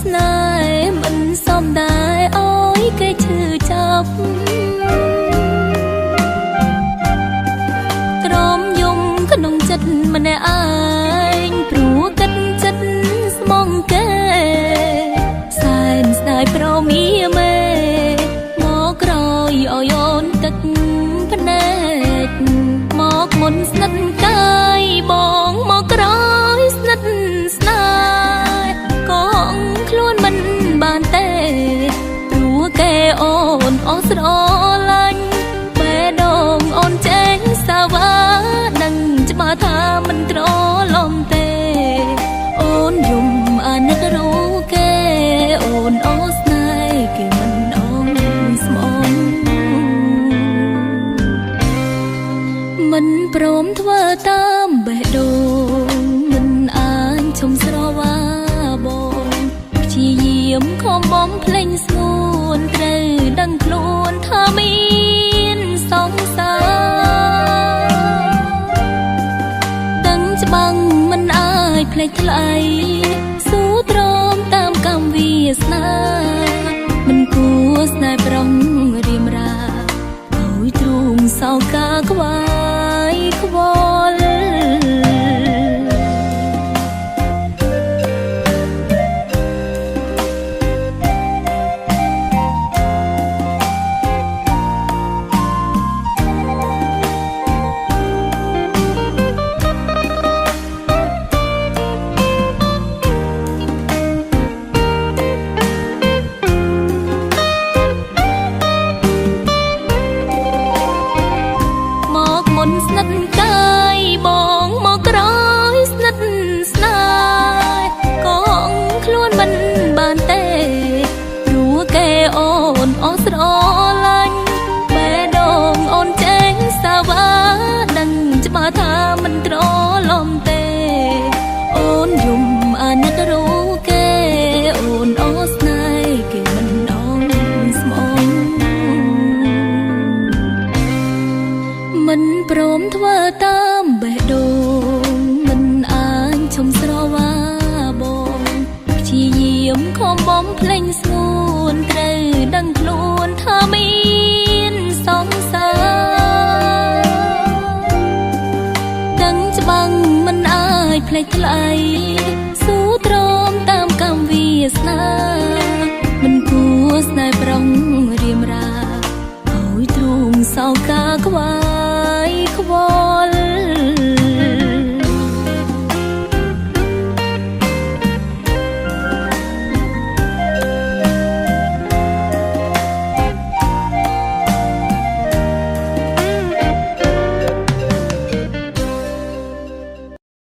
ស្នេហ៍មិនសមដែរអើយគេឈឺចាប់ទ្រាំយំក្នុងចិត្តម្នាក់ឯងព្រោះគិតចិត្តស្មងគេសែនស្ដាយប្រមីមេមកក្រោយឲ្យអូនទឹកភ្នែកមកមុនស្និទ្ធកាយបងមកក្រោយស្និទ្ធស្នេហ៍ក៏ខ្លួនមិនបានទេព្រោះគេអូនអស់ស្រឡាញ់បែដងអូនចេញសាវ៉ាដឹងច្បាស់ថាមិនត្រឡំទេអូនយំអាណិតរូគេអូនអស់ស្នេហ៍គេមិនអងស្មងមិនព្រមធ្វើតាមបេះដូងមិនអាចឈុំស្រវាបងព្យាយាមខំបំភ្លេងស្ងួនត្រូវដឹងខ្លួនថាមានសង្សារដឹងច្បាំងមិនអាចភ្លេចថ្លៃស៊ូទ្រាំតាមកម្មវាសនាមិនគួរស្នេហ៍ប្រុងរៀមរាឲ្យទ្រូងសោកាខ្វាយខ្វល់ស្និទ្ធកាយបងមកក្រោយស្និទ្ធស្នេហ៍ក៏ខ្លួនមិនបានទេព្រោះគេអូនអស់ស្រឡាញ់បែដងអូនចេញសាវ៉ាដឹងច្បាស់ថាមិនត្រឡំទេអូនយំអាណិតរូគេអូនអស់ស្នេហ៍គេមិនអងស្មងមិនព្រមធ្វើតាមបេះដូងមិនអាចឈុំស្រវាបងព្យាយាមខំបំភ្លេងស្ងួនត្រូវដឹងខ្លួនថាមានសង្សារដឹងច្បាំងមិនអាចភ្លេចថ្លៃស៊ូទ្រាំតាមកម្មវាសនាមិនគួរស្នេហ៍ប្រុងរៀមរាឲ្យទ្រូងសោកាខ្វាយខ្វល់